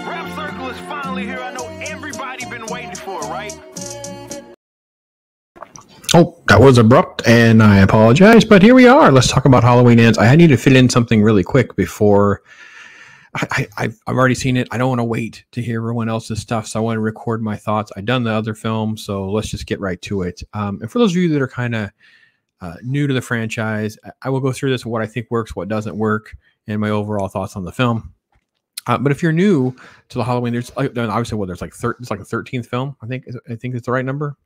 Rap Circle is finally here. I know everybody been waiting for it, right? Oh, that was abrupt, and I apologize, but here we are. Let's talk about Halloween Ends. I need to fit in something really quick before I've already seen it. I don't want to wait to hear everyone else's stuff, so I want to record my thoughts. I've done the other film, so let's just get right to it. And for those of you that are kind of new to the franchise, I will go through this, what I think works, what doesn't work, and my overall thoughts on the film. But if you're new to the Halloween, there's obviously there's like it's like a 13th film. I think it's the right number.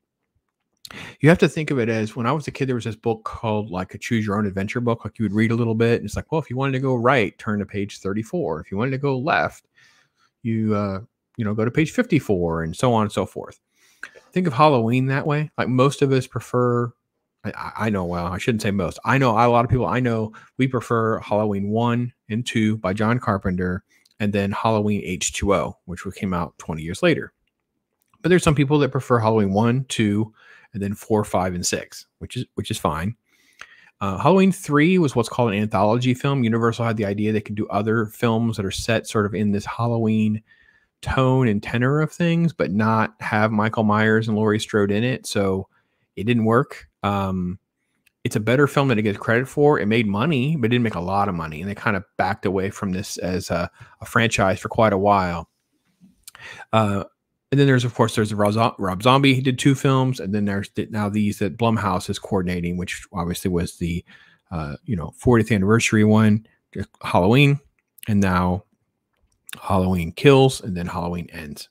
You have to think of it as, when I was a kid, there was this book called like a choose your own adventure book. Like, you would read a little bit, and it's like, well, if you wanted to go right, turn to page 34. If you wanted to go left, you go to page 54, and so on and so forth. Think of Halloween that way. Like, most of us prefer, I know, well, I shouldn't say most. I know a lot of people I know, we prefer Halloween 1 and 2 by John Carpenter, and then Halloween H2O, which came out 20 years later. But there's some people that prefer Halloween 1, 2, and then 4, 5, and 6, which is fine. Halloween 3 was what's called an anthology film. Universal had the idea they could do other films that are set sort of in this Halloween tone and tenor of things, but not have Michael Myers and Laurie Strode in it. So it didn't work. It's a better film than it gets credit for. It made money, but it didn't make a lot of money. And they kind of backed away from this as a franchise for quite a while. And then there's Rob Zombie. He did 2 films. And then there's now these that Blumhouse is coordinating, which obviously was the 40th anniversary one, Halloween, and now Halloween Kills, and then Halloween Ends.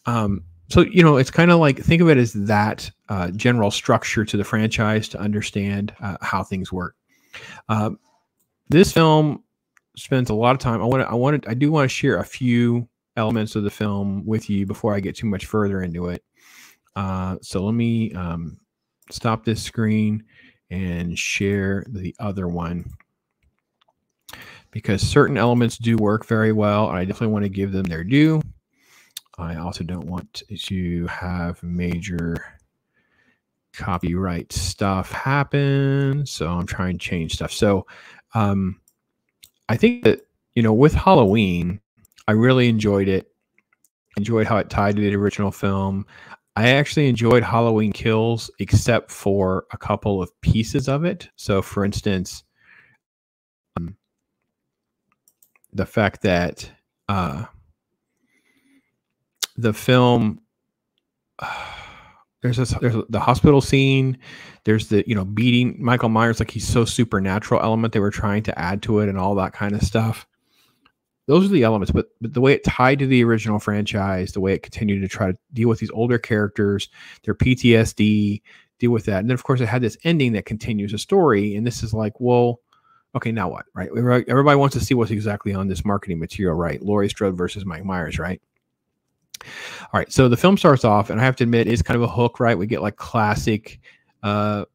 So, it's kind of like, think of it as that general structure to the franchise to understand how things work. This film spends a lot of time. I do want to share a few elements of the film with you before I get too much further into it. So let me stop this screen and share the other one, because certain elements do work very well, and I definitely want to give them their due. I also don't want to have major copyright stuff happen, so I'm trying to change stuff. So I think that, with Halloween, I really enjoyed it. Enjoyed how it tied to the original film. I actually enjoyed Halloween Kills, except for a couple of pieces of it. So, for instance, the fact that the film, there's the hospital scene, there's the beating Michael Myers like he's so supernatural element they were trying to add to it, and all that kind of stuff. Those are the elements, but the way it tied to the original franchise, the way it continued to try to deal with these older characters, their PTSD, deal with that. And then, of course, it had this ending that continues the story. And this is like, well, okay, now what, right? Everybody wants to see what's exactly on this marketing material, right? Laurie Strode versus Mike Myers, right? All right, so the film starts off, and I have to admit, it's kind of a hook, right? We get like classic rock,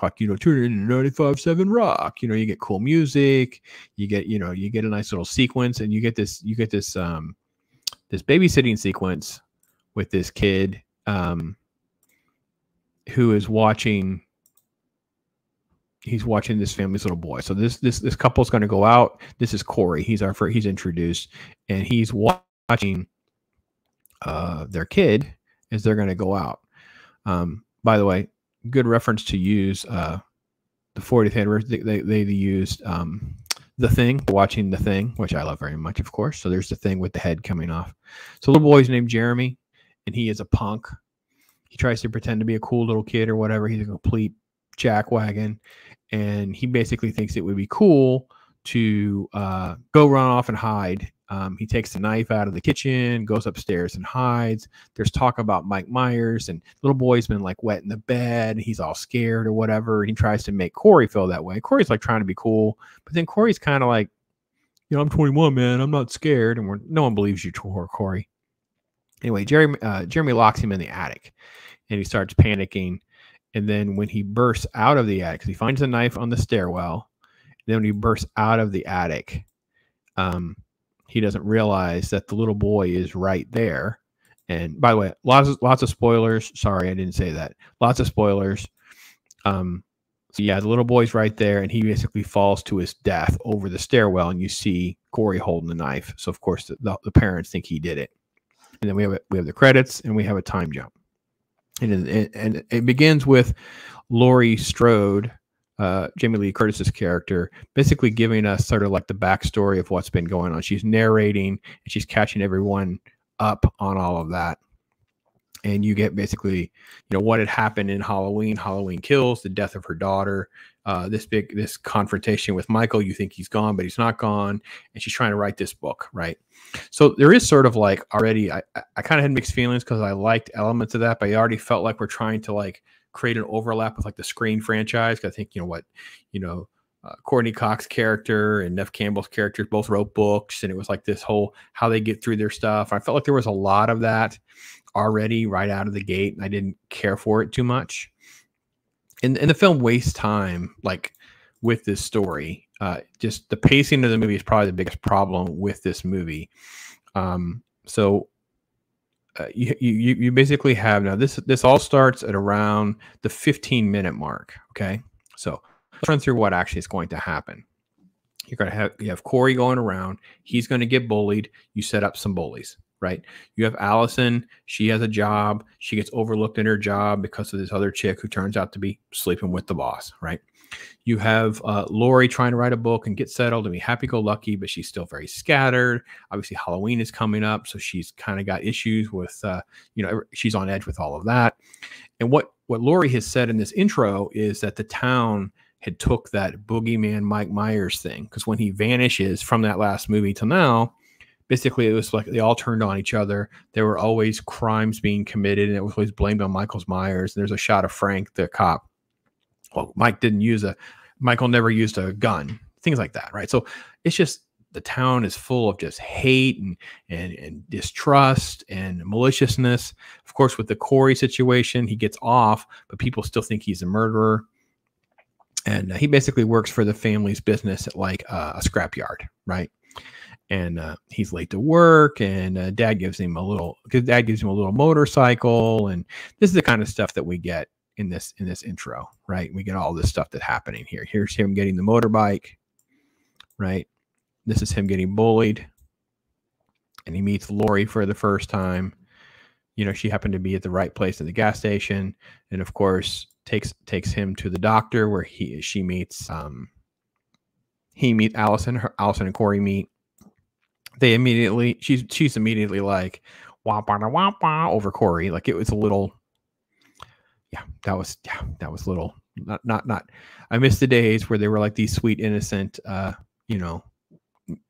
like, tune in 95.7 rock, you get cool music, you get a nice little sequence, and you get this this babysitting sequence with this kid who is watching this family's little boy. So this couple's going to go out. This is Corey. He's introduced, and he's watching their kid as they're going to go out. By the way, good reference to use the 40th anniversary. They used The Thing, watching The Thing, which I love very much, of course. So there's The Thing with the head coming off. So the little boy's named Jeremy, and he is a punk. He tries to pretend to be a cool little kid or whatever. He's a complete jackwagon, and he basically thinks it would be cool to go run off and hide. He takes the knife out of the kitchen, goes upstairs and hides. There's talk about Mike Myers, and little boy's been like wet in the bed. He's all scared or whatever. And he tries to make Corey feel that way. Corey's like trying to be cool, but then Corey's kind of like, I'm 21, man. I'm not scared. And no one believes you, Corey. Anyway, Jeremy locks him in the attic, and he starts panicking. And then when he bursts out of the attic, 'cause he finds a knife on the stairwell. Then when he bursts out of the attic, he doesn't realize that the little boy is right there. And by the way, lots of spoilers. Sorry, I didn't say that. Lots of spoilers. So yeah, the little boy's right there, and he basically falls to his death over the stairwell, and you see Corey holding the knife. So of course the parents think he did it. And then we have the credits, and we have a time jump. And it begins with Laurie Strode, Jamie Lee Curtis's character, basically giving us sort of like the backstory of what's been going on. She's narrating, and she's catching everyone up on all of that. And you get basically, what had happened in Halloween. Halloween Kills, the death of her daughter, this confrontation with Michael. You think he's gone, but he's not gone. And she's trying to write this book, right? So there is sort of like already, I kind of had mixed feelings because I liked elements of that, but I already felt like we're trying to like create an overlap with like the Screen franchise. I think, Courtney Cox's character and Neff Campbell's characters both wrote books, and it was like this whole how they get through their stuff. I felt like there was a lot of that already right out of the gate, and I didn't care for it too much. And the film wastes time like with this story. Just the pacing of the movie is probably the biggest problem with this movie. You basically have now this all starts at around the 15-minute mark. Okay, so let's run through what actually is going to happen. You have Corey going around. He's going to get bullied. You set up some bullies, right? You have Allison. She has a job. She gets overlooked in her job because of this other chick who turns out to be sleeping with the boss, right? You have Laurie trying to write a book and get settled and be happy-go-lucky, but she's still very scattered. Obviously, Halloween is coming up, so she's kind of got issues with, she's on edge with all of that. And what Laurie has said in this intro is that the town had took that boogeyman Mike Myers thing, because when he vanishes from that last movie till now, basically it was like they all turned on each other. There were always crimes being committed, and it was always blamed on Michael Myers. And there's a shot of Frank, the cop. Well, Michael never used a gun, things like that, right? So it's just the town is full of just hate and distrust and maliciousness. Of course, with the Corey situation, he gets off, but people still think he's a murderer. And he basically works for the family's business at like a scrapyard, right? And he's late to work, and Dad gives him a little motorcycle, and this is the kind of stuff that we get in this intro, right? We get all this stuff that's happening here. Here's him getting the motorbike, right? This is him getting bullied, and he meets Laurie for the first time. She happened to be at the right place at the gas station, and of course takes him to the doctor where she meets Allison and Corey meet. They immediately she's immediately like wah over Corey. Like it was a little that was little not I miss the days where they were like these sweet innocent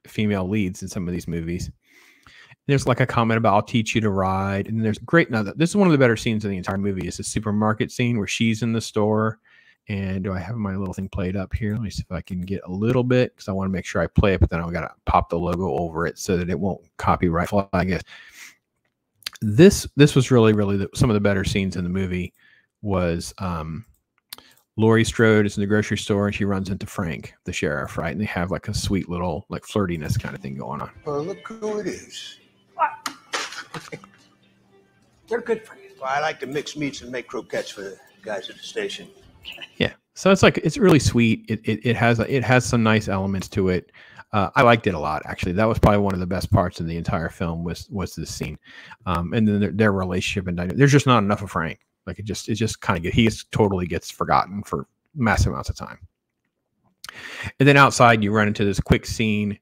female leads in some of these movies. There's like a comment about I'll teach you to ride, and there's great. Now this is one of the better scenes in the entire movie. Is the supermarket scene where she's in the store, and do I have my little thing played up here? Let me see if I can get a little bit, because I want to make sure I play it, but then I got to pop the logo over it so that it won't copyright flag. I guess this was really some of the better scenes in the movie. Was Laurie Strode is in the grocery store, and she runs into Frank, the sheriff, right? And they have like a sweet little like flirtiness kind of thing going on. Well, look who it is. What? They're good for you. Well, I like to mix meats and make croquettes for the guys at the station. Yeah, so it's really sweet. It has some nice elements to it. I liked it a lot, actually. That was probably one of the best parts of the entire film was this scene, and then their relationship and dynamic. There's just not enough of Frank. Like it just kind of he totally gets forgotten for massive amounts of time. And then outside you run into this quick scene,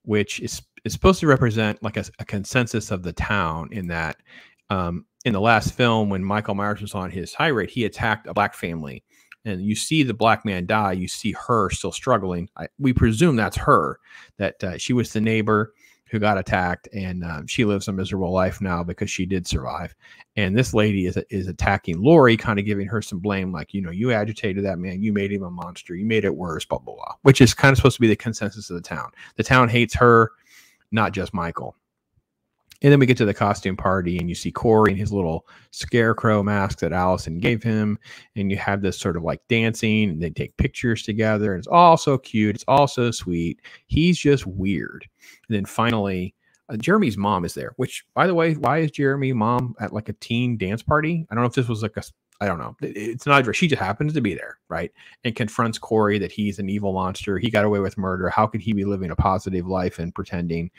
which is supposed to represent like a consensus of the town, in that in the last film when Michael Myers was on his tirade, he attacked a black family, and you see the black man die. You see her still struggling. We presume that's her, that she was the neighbor who got attacked, and she lives a miserable life now because she did survive. And this lady is attacking Laurie, kind of giving her some blame, like, you agitated that man, you made him a monster, you made it worse, blah, blah, blah, which is kind of supposed to be the consensus of the town. The town hates her, not just Michael. And then we get to the costume party, and you see Corey in his little scarecrow mask that Allison gave him, and you have this sort of like dancing, and they take pictures together, and it's all so cute, it's all so sweet. He's just weird. And then finally, Jeremy's mom is there, which, by the way, why is Jeremy's mom at like a teen dance party? I don't know if this was like I don't know. It's not. She just happens to be there, right? And confronts Corey that he's an evil monster. He got away with murder. How could he be living a positive life and pretending?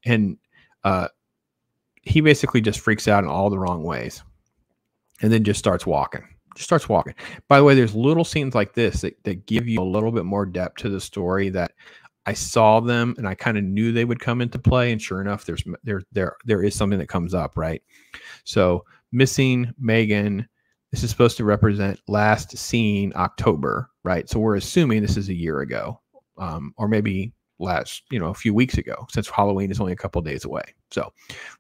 And he basically just freaks out in all the wrong ways, and then just starts walking. By the way, there's little scenes like this that give you a little bit more depth to the story that I saw them and I kind of knew they would come into play. And sure enough, there is something that comes up, right? So missing Megan, this is supposed to represent last seen October, right? So we're assuming this is a year ago, or maybe a few weeks ago, since Halloween is only a couple of days away. So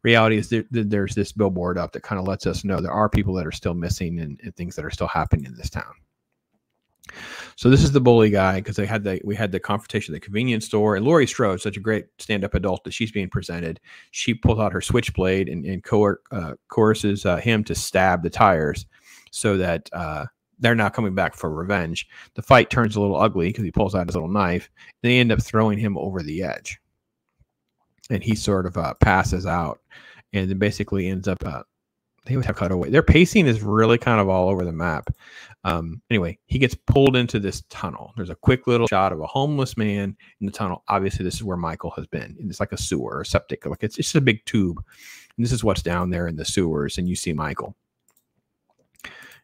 reality is there's this billboard up that kind of lets us know there are people that are still missing and things that are still happening in this town. So this is the bully guy, because we had the confrontation at the convenience store, and Laurie Strode, such a great stand-up adult that she's being presented, she pulls out her switchblade and coerces him to stab the tires so that they're not coming back for revenge. The fight turns a little ugly because he pulls out his little knife. They end up throwing him over the edge, and he sort of passes out, and then basically ends up. They would have cut away. Their pacing is really kind of all over the map. Anyway, he gets pulled into this tunnel. There's a quick little shot of a homeless man in the tunnel. Obviously, this is where Michael has been. It's like a sewer or septic. Like it's just a big tube. And this is what's down there in the sewers. And you see Michael.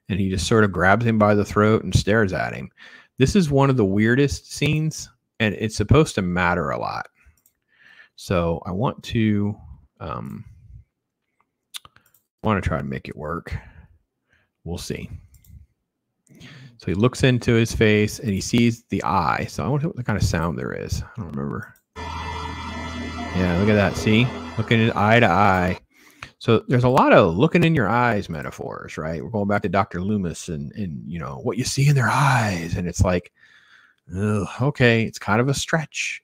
And he just sort of grabs him by the throat and stares at him. This is one of the weirdest scenes, and it's supposed to matter a lot. So I want to try to make it work. We'll see. So he looks into his face and he sees the eye. So I wonder what kind of sound there is. I don't remember. Yeah, look at that. See? Looking at eye to eye. So there's a lot of looking in your eyes metaphors, right? We're going back to Dr. Loomis and what you see in their eyes. And it's like, okay, it's kind of a stretch.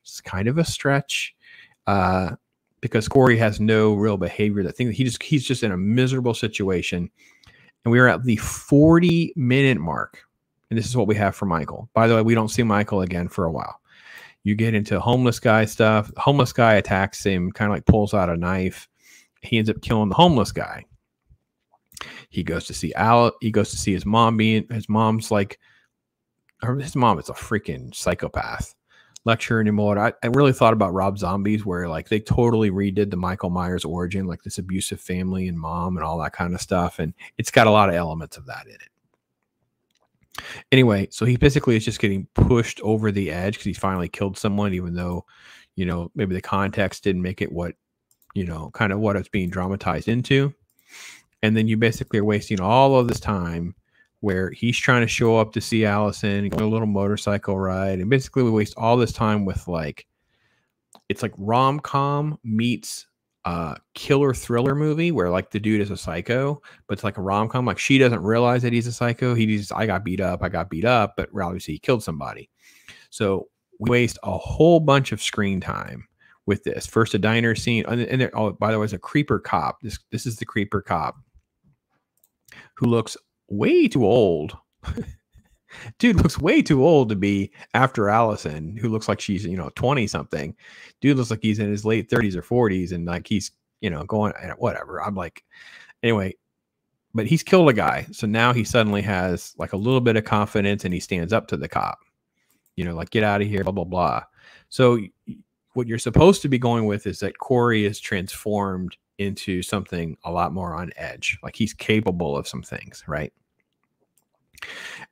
Because Corey has no real behavior. He's just in a miserable situation. And we are at the 40-minute mark. And this is what we have for Michael. By the way, we don't see Michael again for a while. You get into homeless guy stuff. The homeless guy attacks him, kind of like pulls out a knife. He ends up killing the homeless guy. He goes to see He goes to see his mom. His mom is a freaking psychopath. Lecture anymore. I really thought about Rob Zombies, where like they totally redid the Michael Myers origin, like this abusive family and mom and all that kind of stuff. And it's got a lot of elements of that in it. Anyway, so he basically is just getting pushed over the edge because he's finally killed someone, even though, maybe the context didn't make it what, kind of what it's being dramatized into. And then you basically are wasting all of this time where he's trying to show up to see Allison, go on a little motorcycle ride. And basically we waste all this time with it's like rom-com meets killer thriller movie where like the dude is a psycho, but it's like a rom-com. Like she doesn't realize that he's a psycho. I got beat up, but obviously he killed somebody. So we waste a whole bunch of screen time with this. First a diner scene. And there, by the way, it's a creeper cop. This is the creeper cop who looks way too old. Dude looks way too old to be after Allison, who looks like she's 20 something. Dude looks like he's in his late 30s or 40s, and like he's going whatever. I'm like, anyway, but he's killed a guy, so now he suddenly has like a little bit of confidence, and he stands up to the cop, like get out of here, blah blah blah. So what you're supposed to be going with is that Corey is transformed into something a lot more on edge, like he's capable of some things, right?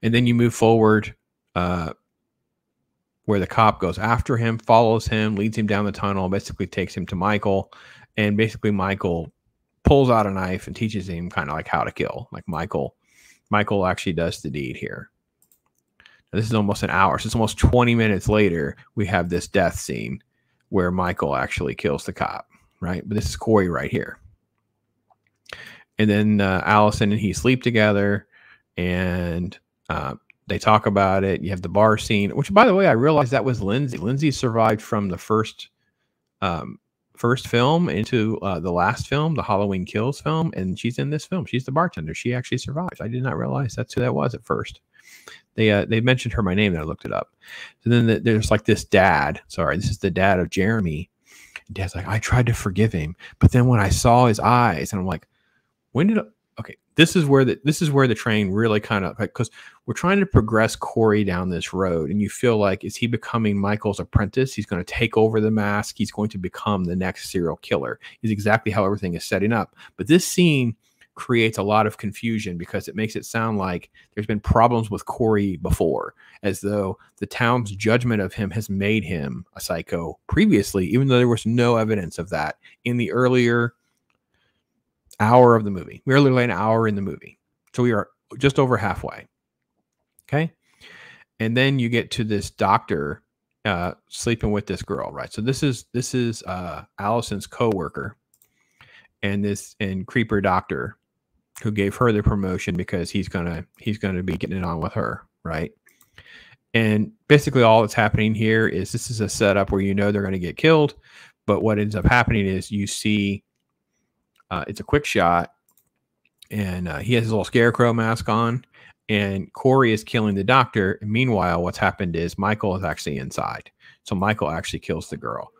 And then you move forward where the cop goes after him, follows him, leads him down the tunnel, basically takes him to Michael. And basically Michael pulls out a knife and teaches him kind of like how to kill. Like Michael actually does the deed here. Now, this is almost an hour. So it's almost 20 minutes later, we have this death scene where Michael actually kills the cop, right? But this is Corey right here. And then Allison and he sleep together. And they talk about it. You have the bar scene, which, by the way, I realized that was Lindsay. Lindsay survived from the first film into the last film, the Halloween Kills film, and she's in this film. She's the bartender. She actually survives. I did not realize that's who that was at first. They mentioned her by name, and I looked it up. So then there's like this dad. Sorry, this is the dad of Jeremy. Dad's like, I tried to forgive him, but then when I saw his eyes, and I'm like, when did? Okay, this is where the train really kind of, because we're trying to progress Corey down this road, and you feel like, is he becoming Michael's apprentice? He's going to take over the mask. He's going to become the next serial killer. Is exactly how everything is setting up. But this scene creates a lot of confusion because it makes it sound like there's been problems with Corey before, as though the town's judgment of him has made him a psycho previously, even though there was no evidence of that in the earlier hour of the movie. We're literally an hour in the movie. So we are just over halfway. Okay. And then you get to this doctor sleeping with this girl, right? So this is Allison's coworker and creeper doctor who gave her the promotion because he's gonna be getting it on with her, right? And basically all that's happening here is this is a setup where they're going to get killed, but what ends up happening is you see it's a quick shot, and he has his little scarecrow mask on, and Corey is killing the doctor. And meanwhile, what's happened is Michael is actually inside, so Michael actually kills the girl.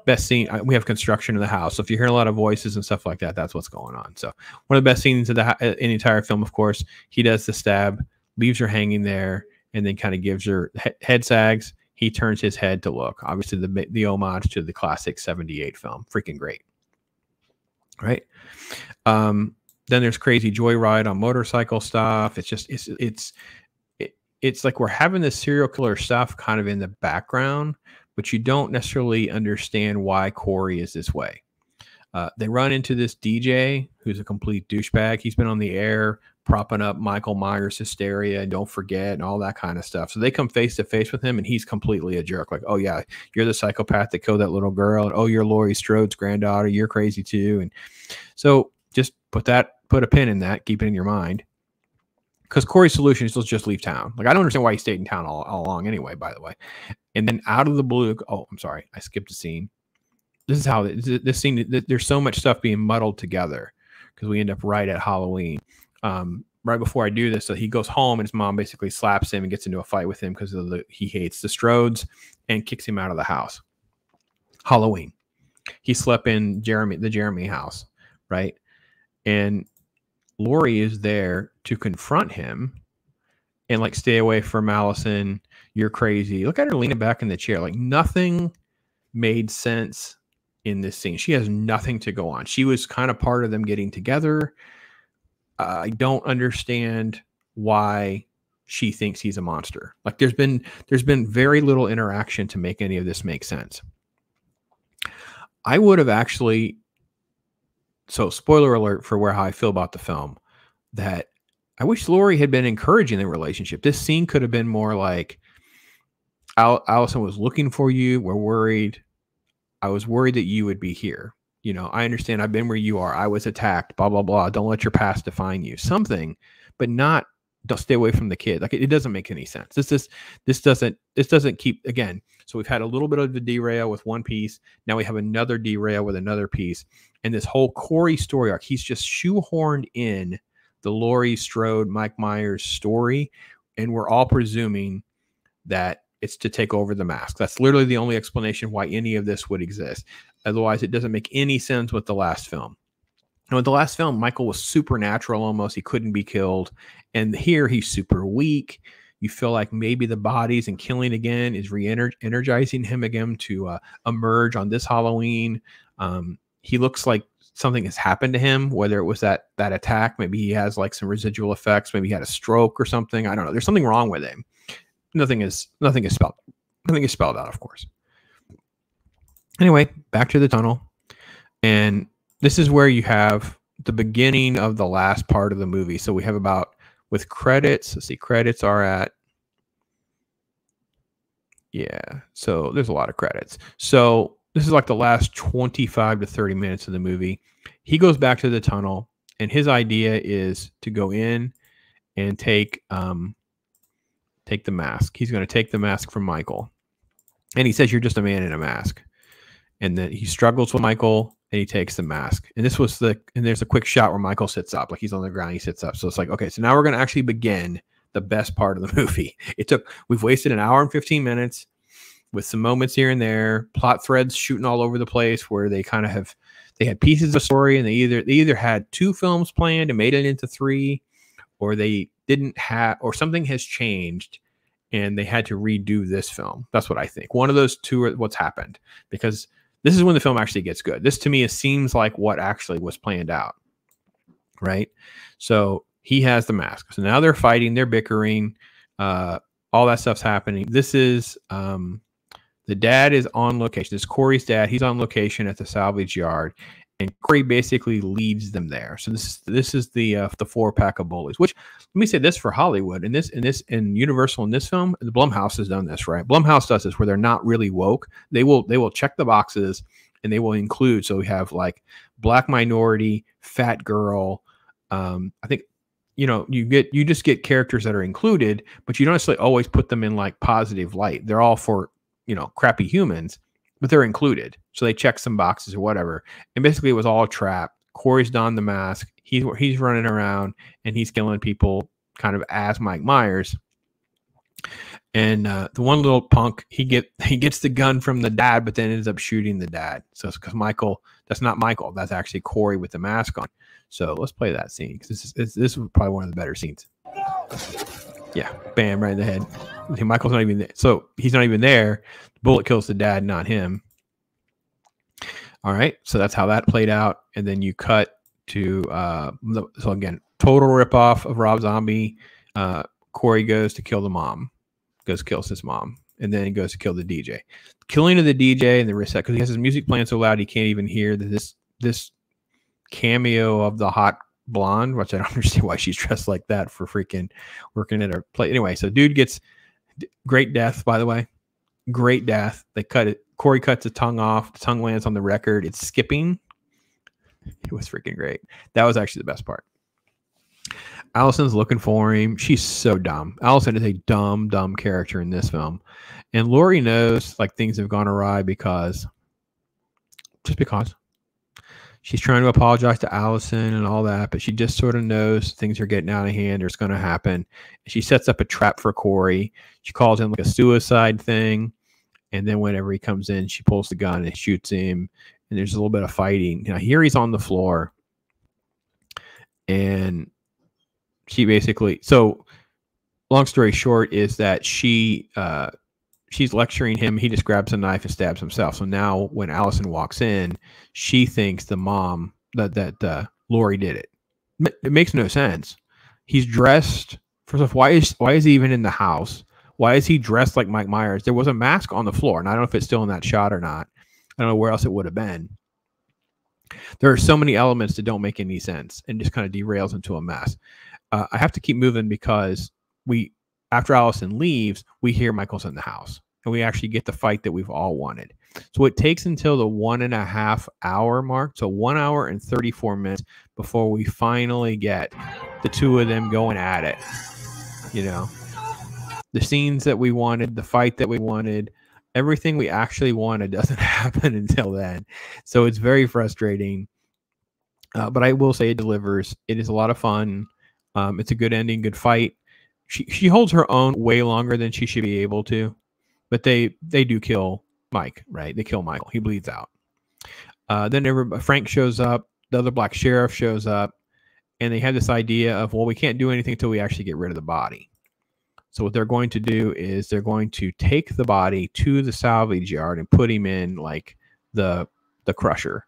Best scene, we have construction in the house, so if you hear a lot of voices and stuff like that, that's what's going on. So one of the best scenes of in the entire film, of course, he does the stab, leaves her hanging there, and then kind of gives her head sags. He turns his head to look, obviously the homage to the classic 78 film. Freaking great, right? Then there's crazy joyride on motorcycle stuff. It's just it's like we're having this serial killer stuff kind of in the background, but you don't necessarily understand why Corey is this way. They run into this DJ who's a complete douchebag. He's been on the air propping up Michael Myers' hysteria and don't forget and all that kind of stuff. So they come face to face with him, and he's completely a jerk. Like, oh yeah, you're the psychopath that killed that little girl, and oh, you're Laurie Strode's granddaughter. You're crazy too. And so just put a pin in that, keep it in your mind. Because Corey's solution is just leave town. Like, I don't understand why he stayed in town all along anyway, by the way. And then out of the blue, oh, I'm sorry, I skipped a scene. This is how this scene, there's so much stuff being muddled together because we end up right at Halloween. Right before I do this, so he goes home and his mom basically slaps him and gets into a fight with him because he hates the Strodes and kicks him out of the house. Halloween. He slept in the Jeremy house, right? And Laurie is there to confront him and like, stay away from Allison. You're crazy. Look at her leaning back in the chair. Like, nothing made sense in this scene. She has nothing to go on. She was kind of part of them getting together. I don't understand why she thinks he's a monster. Like, there's been very little interaction to make any of this make sense. I would have actually, so spoiler alert for how I feel about the film, that I wish Laurie had been encouraging the relationship. This scene could have been more like, Allison was looking for you. We're worried. I was worried that you would be here. I understand. I've been where you are. I was attacked, blah, blah, blah. Don't let your past define you. Something, but not, don't stay away from the kid. Like, it doesn't make any sense. This doesn't keep, again. So we've had a little bit of the derail with one piece. Now we have another derail with another piece. And this whole Corey story arc, he's just shoehorned in the Laurie Strode, Mike Myers story. And we're all presuming that it's to take over the mask. That's literally the only explanation why any of this would exist. Otherwise, it doesn't make any sense with the last film. And with the last film, Michael was supernatural almost. He couldn't be killed. And here he's super weak. You feel like maybe the bodies and killing again is re-energizing him again to emerge on this Halloween. He looks like something has happened to him, whether it was that attack. Maybe he has like some residual effects. Maybe he had a stroke or something. I don't know. There's something wrong with him. Nothing is spelled out, of course. Anyway, back to the tunnel. And this is where you have the beginning of the last part of the movie. So we have about, with credits, let's see, credits are at, yeah, so there's a lot of credits. So this is like the last 25 to 30 minutes of the movie. He goes back to the tunnel, and his idea is to go in and take the mask. He's going to take the mask from Michael. And he says, you're just a man in a mask. And then he struggles with Michael and he takes the mask. And there's a quick shot where Michael sits up, like he's on the ground, he sits up. So it's like, okay, so now we're going to actually begin the best part of the movie. We've wasted an hour and 15 minutes with some moments here and there, plot threads shooting all over the place where they kind of they had pieces of a story, and they either had 2 films planned and made it into 3, or they didn't have, or something has changed and they had to redo this film. That's what I think. One of those 2 are what's happened, because this is when the film actually gets good. This to me seems like what actually was planned out, right? So he has the mask. So now they're fighting, they're bickering, all that stuff's happening. This is the dad is on location. This is Corey's dad. He's on location at the salvage yard, and Corey basically leads them there. So this is the 4-pack of bullies. Which, let me say this for Hollywood, in Universal in this film, the Blumhouse has done this, right? Blumhouse does this where they're not really woke. They will check the boxes and they will include. So we have like black minority, fat girl. I think, you just get characters that are included, but you don't necessarily always put them in like positive light. They're all for, crappy humans, but they're included. So they check some boxes or whatever. And basically it was all a trap. Corey's donned the mask. He's running around and he's killing people kind of as Mike Myers. And the one little punk, he gets the gun from the dad, but then ends up shooting the dad. So it's because that's not Michael. That's actually Corey with the mask on. So let's play that scene, because this is probably one of the better scenes. Yeah, bam, right in the head. Michael's not even there. So he's not even there. The bullet kills the dad, not him. All right, so that's how that played out. And then you cut to, so again, total ripoff of Rob Zombie. Corey goes to kill the mom. Kills his mom. And then he goes to kill the DJ. Killing of the DJ and the reset, because he has his music playing so loud he can't even hear this cameo of the hot blonde, which I don't understand why she's dressed like that for freaking working at her play. Anyway, so dude gets great death, by the way. Great death. They cut it. Corey cuts the tongue off. The tongue lands on the record. It's skipping. It was freaking great. That was actually the best part. Allison's looking for him. She's so dumb. Allison is a dumb character in this film. And Laurie knows like things have gone awry because she's trying to apologize to Allison and all that, but she just sort of knows things are getting out of hand or it's going to happen. She sets up a trap for Corey. She calls in like a suicide thing. And then whenever he comes in, she pulls the gun and shoots him. And there's a little bit of fighting. Now here he's on the floor. And she basically, so long story short is that she's lecturing him. He just grabs a knife and stabs himself. So now when Allison walks in, she thinks the mom that Laurie did it. It makes no sense. He's dressed. First off, why is he even in the house? Why is he dressed like Mike Myers? There was a mask on the floor, and I don't know if it's still in that shot or not. I don't know where else it would have been. There are so many elements that don't make any sense and just kind of derails into a mess. I have to keep moving because after Allison leaves, we hear Michael's in the house and we actually get the fight that we've all wanted. So it takes until the 1.5 hour mark. So 1 hour and 34 minutes before we finally get the two of them going at it. The scenes that we wanted, the fight that we wanted, everything we actually wanted doesn't happen until then. So it's very frustrating. But I will say it delivers. It is a lot of fun. It's a good ending, good fight. She holds her own way longer than she should be able to, but they do kill Mike, right? They kill Michael. He bleeds out. Then Frank shows up. The other black sheriff shows up, and they have this idea of, well, we can't do anything until we actually get rid of the body. So what they're going to do is they're going to take the body to the salvage yard and put him in like the crusher.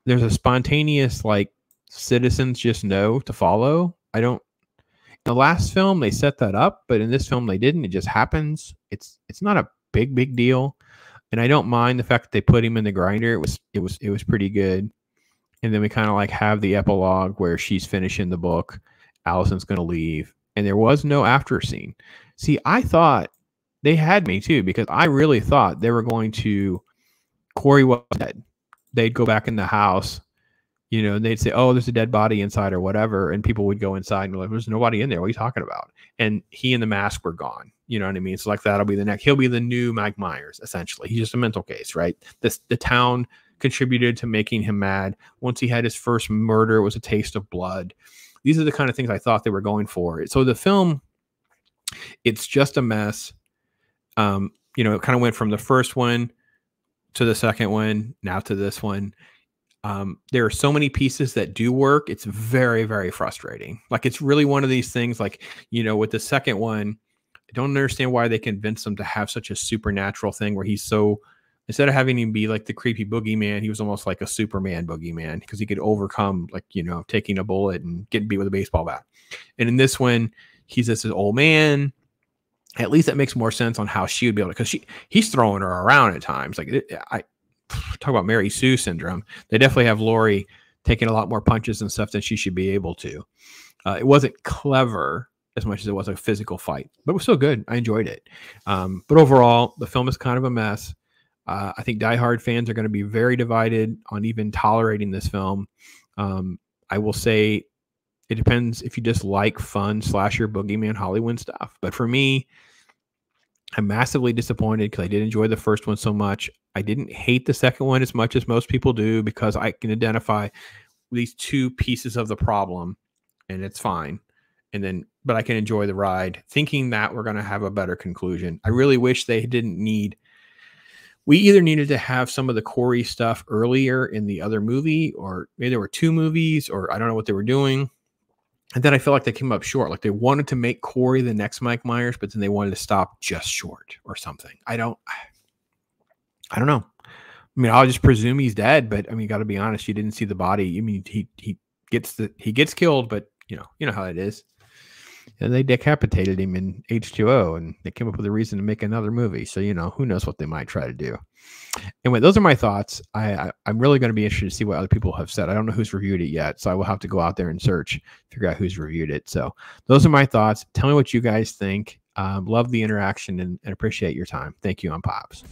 There's a spontaneous like citizens just know to follow. In the last film they set that up, but in this film they didn't. It just happens. It's not a big deal, and I don't mind the fact that they put him in the grinder. It was pretty good. And then we kind of like have the epilogue where she's finishing the book. Allison's going to leave, and there was no after scene. See, I thought they had me too, because I really thought they were going to. Corey was dead. They'd go back in the house. They'd say, oh, there's a dead body inside or whatever. And people would go inside and be like, there's nobody in there. What are you talking about? And he and the mask were gone. You know what I mean? So like that'll be the next. He'll be the new Mike Myers, essentially. He's just a mental case, right? The town contributed to making him mad. Once he had his first murder, it was a taste of blood. These are the kind of things I thought they were going for. So the film, it's just a mess. It kind of went from the first one to the second one, now to this one. There are so many pieces that do work. It's very, very frustrating. Like, it's really one of these things, like, you know, with the second one, I don't understand why they convinced him to have such a supernatural thing where he's so, instead of having him be like the creepy boogeyman, he was almost like a Superman boogeyman because he could overcome, like, you know, taking a bullet and getting beat with a baseball bat. And in this one, he's this old man. At least that makes more sense on how she would be able to, because he's throwing her around at times. Like, I talk about Mary Sue syndrome. They definitely have Laurie taking a lot more punches and stuff than she should be able to. It wasn't clever as much as it was a physical fight, but it was still good. I enjoyed it. But overall, the film is kind of a mess. I think diehard fans are going to be very divided on even tolerating this film. I will say it depends if you just like fun slasher boogeyman Hollywood stuff. But for me, I'm massively disappointed because I did enjoy the first one so much. I didn't hate the second one as much as most people do because I can identify these two pieces of the problem and it's fine. But I can enjoy the ride thinking that we're going to have a better conclusion. I really wish they didn't need, we either needed to have some of the Corey stuff earlier in the other movie, or maybe there were two movies, or I don't know what they were doing. And then I feel like they came up short. Like they wanted to make Corey the next Mike Myers, but then they wanted to stop just short or something. I don't know. I mean, I'll just presume he's dead, but I mean, you got to be honest. You didn't see the body. I mean, he gets killed, but you know how it is. And they decapitated him in H2O, and they came up with a reason to make another movie. So, you know, who knows what they might try to do. Anyway, those are my thoughts. I'm really going to be interested to see what other people have said. I don't know who's reviewed it yet, so I will have to go out there and search, figure out who's reviewed it. So those are my thoughts. Tell me what you guys think. Love the interaction and appreciate your time. Thank you. I'm Pops.